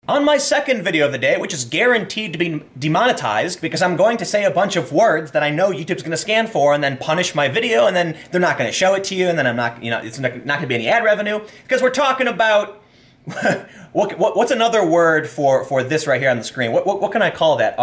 On my second video of the day, which is guaranteed to be demonetized because I'm going to say a bunch of words that I know YouTube's going to scan for and then punish my video, and then they're not going to show it to you, and then I'm not, it's not going to be any ad revenue, because we're talking about what's another word for this right here on the screen? What can I call that?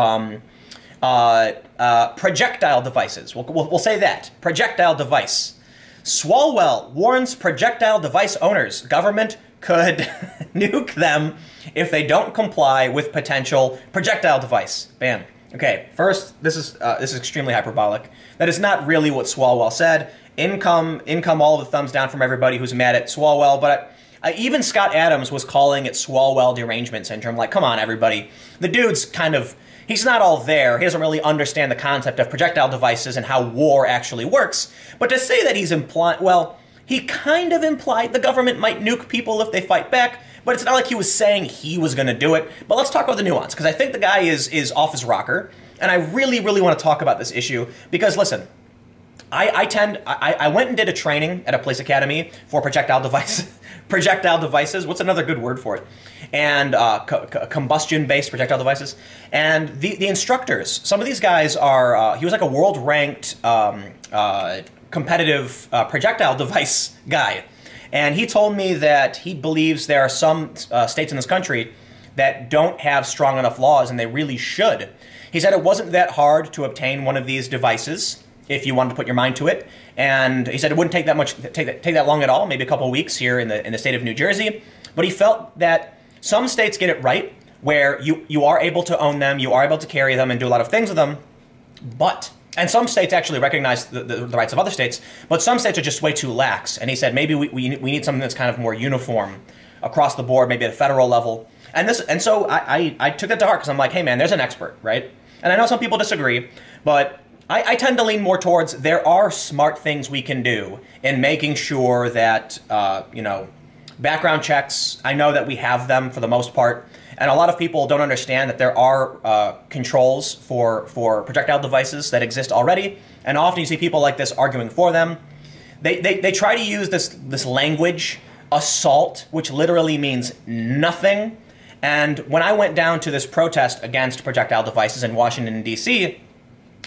Projectile devices. We'll say that. Projectile device. Swalwell warns projectile device owners government could nuke them if they don't comply with potential projectile device ban. Okay, first, this is extremely hyperbolic. That is not really what Swalwell said. Income, all of the thumbs down from everybody who's mad at Swalwell, but even Scott Adams was calling it Swalwell derangement syndrome. Like, come on, everybody. The dude's kind of, he's not all there. He doesn't really understand the concept of projectile devices and how war actually works. But to say that he's implying, well, he kind of implied the government might nuke people if they fight back, but it's not like he was saying he was going to do it. But let's talk about the nuance, because I think the guy is off his rocker, and I really, really want to talk about this issue, because listen, I went and did a training at a police academy for projectile devices. What's another good word for it? And combustion-based projectile devices. And the instructors, some of these guys are, he was like a world-ranked competitive projectile device guy. And he told me that he believes there are some states in this country that don't have strong enough laws, and they really should. He said it wasn't that hard to obtain one of these devices if you wanted to put your mind to it. And he said it wouldn't take that long at all, maybe a couple of weeks here in the state of New Jersey. But he felt that some states get it right, where you are able to own them, you are able to carry them and do a lot of things with them, and some states actually recognize the rights of other states, but some states are just way too lax. And he said maybe we need something that's kind of more uniform across the board, maybe at a federal level. And so I took it to heart, because I'm like, hey man, there's an expert, right? And I know some people disagree, but I tend to lean more towards there are smart things we can do in making sure that, background checks, I know that we have them for the most part, and a lot of people don't understand that there are controls for projectile devices that exist already, and often you see people like this arguing for them. They try to use this language, assault, which literally means nothing. And when I went down to this protest against projectile devices in Washington, D.C.,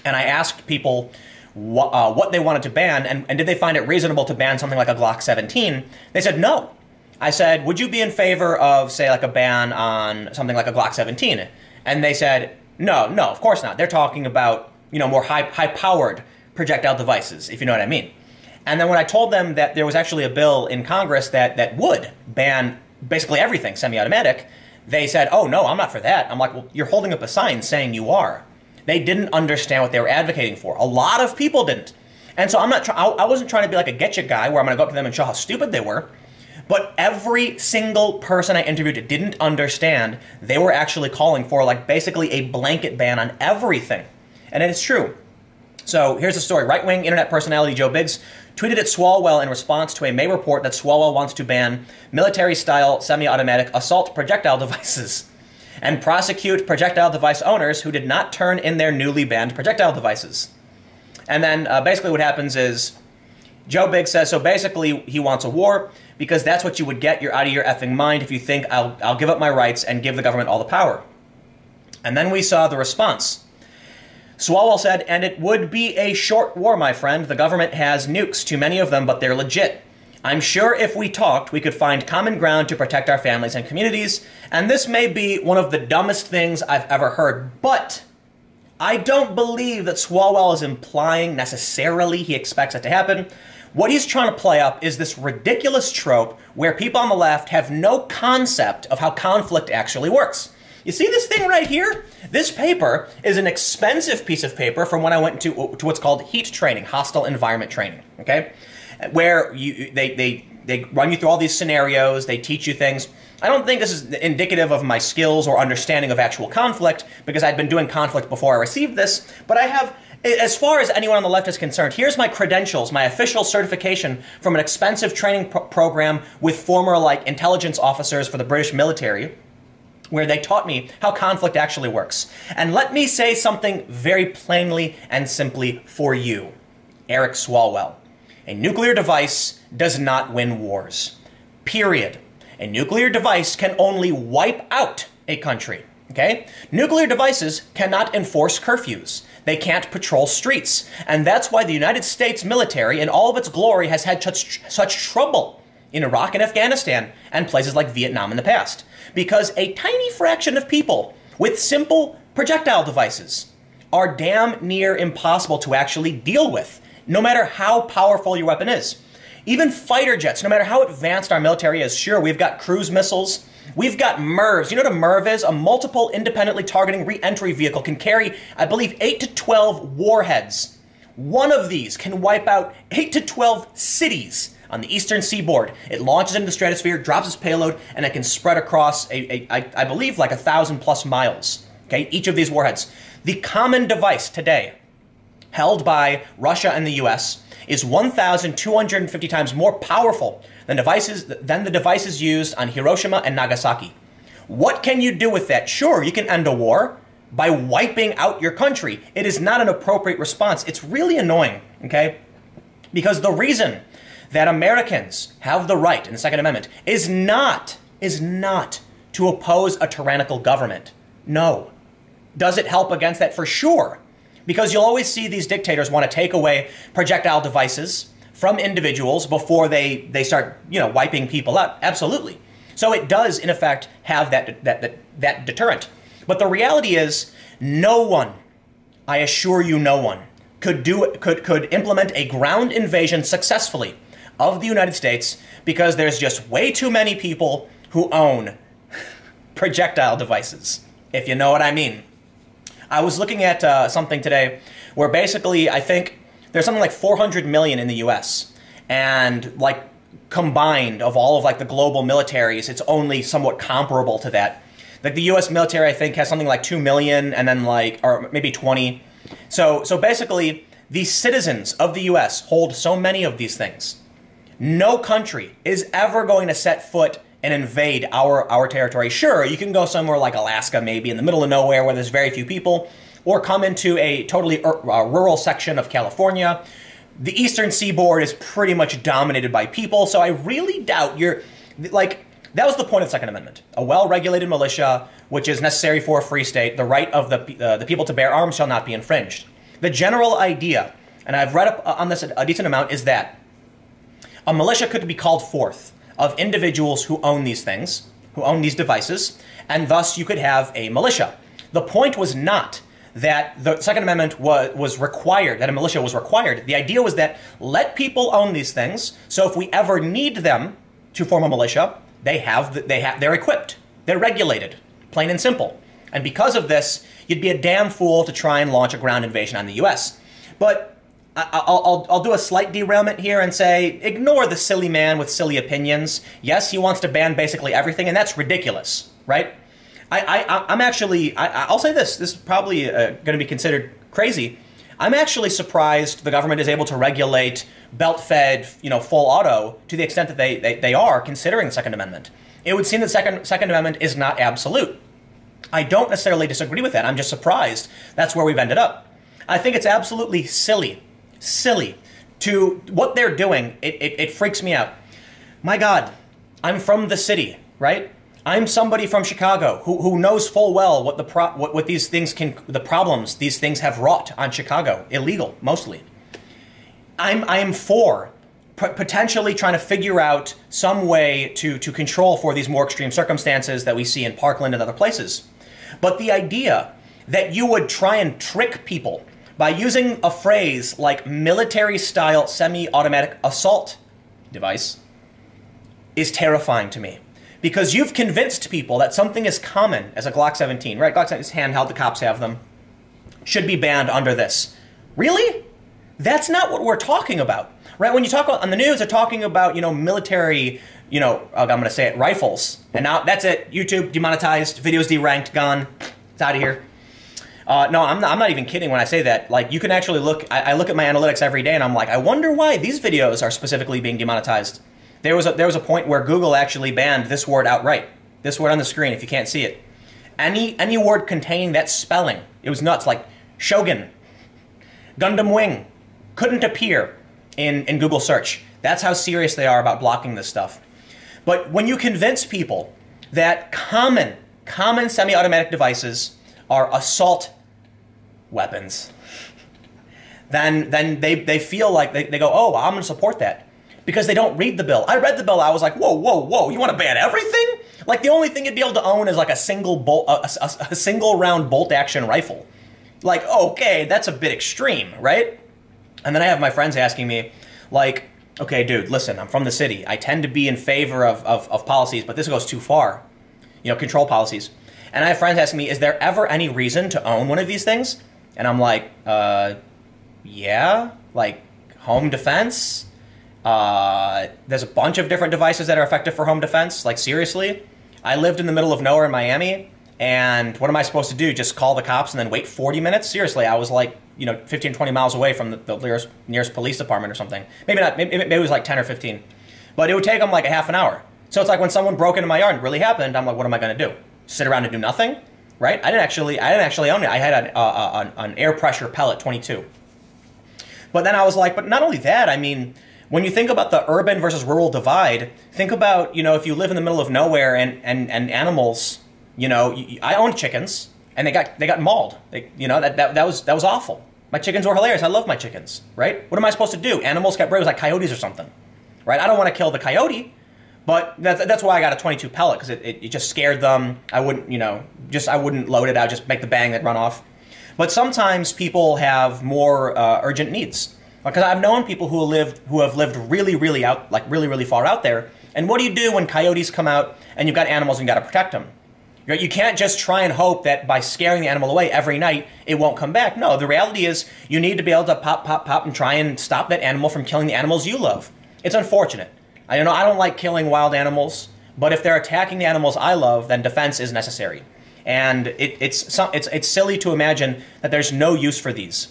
and I asked people what they wanted to ban, and did they find it reasonable to ban something like a Glock 17, they said no. I said, would you be in favor of, say, like a ban on something like a Glock 17? And they said, no, of course not. They're talking about, more high-powered projectile devices, if you know what I mean. And then when I told them that there was actually a bill in Congress that would ban basically everything semi-automatic, they said, oh, no, I'm not for that. I'm like, well, you're holding up a sign saying you are. They didn't understand what they were advocating for. A lot of people didn't. And so I wasn't trying to be like a getcha guy where I'm going to go up to them and show how stupid they were. But every single person I interviewed didn't understand they were actually calling for like basically a blanket ban on everything. And it is true. So here's the story. Right-wing internet personality Joe Biggs tweeted at Swalwell in response to a May report that Swalwell wants to ban military-style semi-automatic assault projectile devices and prosecute projectile device owners who did not turn in their newly banned projectile devices. And then basically what happens is Joe Biggs says, so basically he wants a war because that's what you would get. You're out of your effing mind if you think I'll give up my rights and give the government all the power. And then we saw the response. Swalwell said, and it would be a short war, my friend. The government has nukes, too many of them, but they're legit. I'm sure if we talked, we could find common ground to protect our families and communities, and this may be one of the dumbest things I've ever heard, but I don't believe that Swalwell is implying necessarily he expects it to happen. What he's trying to play up is this ridiculous trope where people on the left have no concept of how conflict actually works. You see this thing right here? This paper is an expensive piece of paper from when I went to what's called heat training, hostile environment training, okay? Where they run you through all these scenarios, they teach you things. I don't think this is indicative of my skills or understanding of actual conflict, because I'd been doing conflict before I received this, but I have, as far as anyone on the left is concerned, here's my credentials, my official certification from an expensive training program with former intelligence officers for the British military, where they taught me how conflict actually works. And let me say something very plainly and simply for you, Eric Swalwell. A nuclear device does not win wars. Period. A nuclear device can only wipe out a country. Okay? Nuclear devices cannot enforce curfews. They can't patrol streets. And that's why the United States military, in all of its glory, has had such trouble in Iraq and Afghanistan and places like Vietnam in the past. Because a tiny fraction of people with simple projectile devices are damn near impossible to actually deal with, no matter how powerful your weapon is. Even fighter jets, no matter how advanced our military is, sure, we've got cruise missiles, we've got MIRVs. You know what a MIRV is? A multiple independently targeting re-entry vehicle can carry, I believe, 8 to 12 warheads. One of these can wipe out 8 to 12 cities on the eastern seaboard. It launches into the stratosphere, drops its payload, and it can spread across, I believe, like 1,000+ miles. Okay, each of these warheads. The common device today, held by Russia and the US, is 1,250 times more powerful than the devices used on Hiroshima and Nagasaki. What can you do with that? Sure, you can end a war by wiping out your country. It is not an appropriate response. It's really annoying, okay? Because the reason that Americans have the right in the Second Amendment is not to oppose a tyrannical government. No. Does it help against that? For sure. Because you'll always see these dictators want to take away projectile devices from individuals before they start, wiping people out. Absolutely. So it does, in effect, have that deterrent. But the reality is, no one, I assure you, no one could implement a ground invasion successfully of the United States because there's just way too many people who own projectile devices, if you know what I mean. I was looking at something today where basically I think there's something like 400 million in the US, and like combined of all of like the global militaries, it's only somewhat comparable to that. Like the US military I think has something like 2 million and then like, or maybe 20. So basically the citizens of the US hold so many of these things. No country is ever going to set foot and invade our territory. Sure, you can go somewhere like Alaska, maybe in the middle of nowhere where there's very few people, or come into a totally rural section of California. The eastern seaboard is pretty much dominated by people, so I really doubt you're, like, that was the point of the Second Amendment. A well-regulated militia, which is necessary for a free state, the right of the people to bear arms shall not be infringed. The general idea, and I've read up on this a decent amount, is that a militia could be called forth of individuals who own these things, who own these devices, and thus you could have a militia. The point was not that the Second Amendment was required, that a militia was required. The idea was that let people own these things, so if we ever need them to form a militia, they're equipped, they're regulated, plain and simple. And because of this, you'd be a damn fool to try and launch a ground invasion on the US. But I'll do a slight derailment here and say, ignore the silly man with silly opinions. Yes, he wants to ban basically everything, and that's ridiculous, right? I'll say this is probably going to be considered crazy. I'm actually surprised the government is able to regulate belt-fed, full auto to the extent that they are, considering the Second Amendment. It would seem that Second Amendment is not absolute. I don't necessarily disagree with that. I'm just surprised that's where we've ended up. I think it's absolutely silly to what they're doing. It freaks me out. My God, I'm from the city, right? I'm somebody from Chicago who knows full well what these things the problems these things have wrought on Chicago. Illegal, mostly. I'm for potentially trying to figure out some way to control for these more extreme circumstances that we see in Parkland and other places. But the idea that you would try and trick people by using a phrase like military-style semi-automatic assault device is terrifying to me. Because you've convinced people that something as common as a Glock 17, right? Glock 17 is handheld, the cops have them, should be banned under this. Really? That's not what we're talking about, right? When you talk about, on the news, they're talking about, military, I'm going to say it, rifles. And now that's it. YouTube demonetized, videos deranked, gone. It's out of here. No, I'm not even kidding when I say that. Like, you can actually look, I look at my analytics every day and I'm like, I wonder why these videos are specifically being demonetized. There was a point where Google actually banned this word outright. This word on the screen, if you can't see it. Any word containing that spelling, it was nuts, like Shogun, Gundam Wing, couldn't appear in Google search. That's how serious they are about blocking this stuff. But when you convince people that common common semi-automatic devices are assault weapons, then they feel like they go, oh, I'm going to support that. Because they don't read the bill. I read the bill, I was like, whoa, whoa, whoa, you want to ban everything? Like, the only thing you'd be able to own is like a single round bolt action rifle. Like, okay, that's a bit extreme, right? And then I have my friends asking me, like, okay, dude, listen, I'm from the city. I tend to be in favor of policies, but this goes too far. You know, control policies. And I have friends asking me, is there ever any reason to own one of these things? And I'm like, yeah, like home defense. There's a bunch of different devices that are effective for home defense. Like, seriously? I lived in the middle of nowhere in Miami, and what am I supposed to do? Just call the cops and then wait 40 minutes? Seriously, I was like, 15, 20 miles away from the nearest police department or something. Maybe not, maybe it was like 10 or 15. But it would take them like a half an hour. So it's like when someone broke into my yard and it really happened, I'm like, what am I going to do? Sit around and do nothing? Right? I didn't actually own it. I had an air pressure pellet 22. But then I was like, but not only that, I mean, when you think about the urban versus rural divide, think about, if you live in the middle of nowhere and animals, I owned chickens and they got mauled. That was awful. My chickens were hilarious. I love my chickens, right? What am I supposed to do? Animals kept braved like coyotes or something, right? I don't want to kill the coyote, but that's why I got a 22 pellet, because it just scared them. I wouldn't, I wouldn't load it out, just make the bang that run off. But sometimes people have more urgent needs. Because I've known people who have lived really, really out, like really, really far out there. And what do you do when coyotes come out and you've got animals and you got to protect them? You can't just try and hope that by scaring the animal away every night, it won't come back. No, the reality is you need to be able to pop, pop, pop and try and stop that animal from killing the animals you love. It's unfortunate. I don't like killing wild animals, but if they're attacking the animals I love, then defense is necessary. And it's silly to imagine that there's no use for these.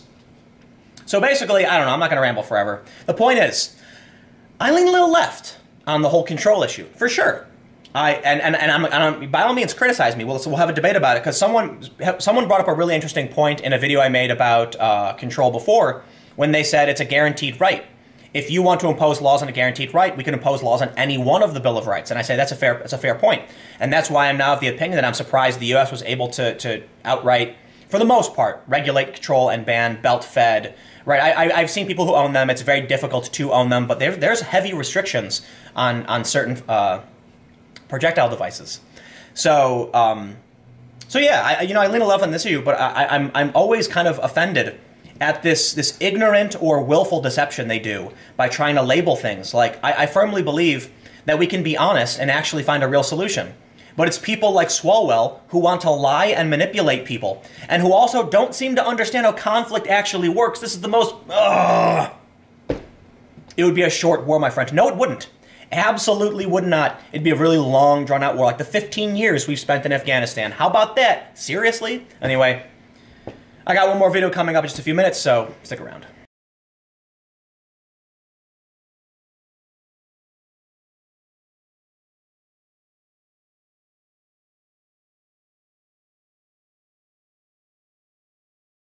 So basically, I don't know, I'm not going to ramble forever. The point is, I lean a little left on the whole control issue, for sure. I'm by all means, criticize me. We'll have a debate about it, because someone brought up a really interesting point in a video I made about control before, when they said it's a guaranteed right. If you want to impose laws on a guaranteed right, we can impose laws on any one of the Bill of Rights. And I say that's a fair point. And that's why I'm now of the opinion that I'm surprised the U.S. was able to outright, for the most part, regulate, control, and ban belt-fed. Right, I've seen people who own them. It's very difficult to own them, but there's heavy restrictions on certain projectile devices. So yeah, I lean a left on this issue, but I'm always kind of offended at this ignorant or willful deception they do by trying to label things. Like, I firmly believe that we can be honest and actually find a real solution. But it's people like Swalwell who want to lie and manipulate people, and who also don't seem to understand how conflict actually works. This is the most... It would be a short war, my friend. No, it wouldn't. Absolutely would not. It'd be a really long, drawn-out war, like the 15 years we've spent in Afghanistan. How about that? Seriously? Anyway, I got one more video coming up in just a few minutes, so stick around.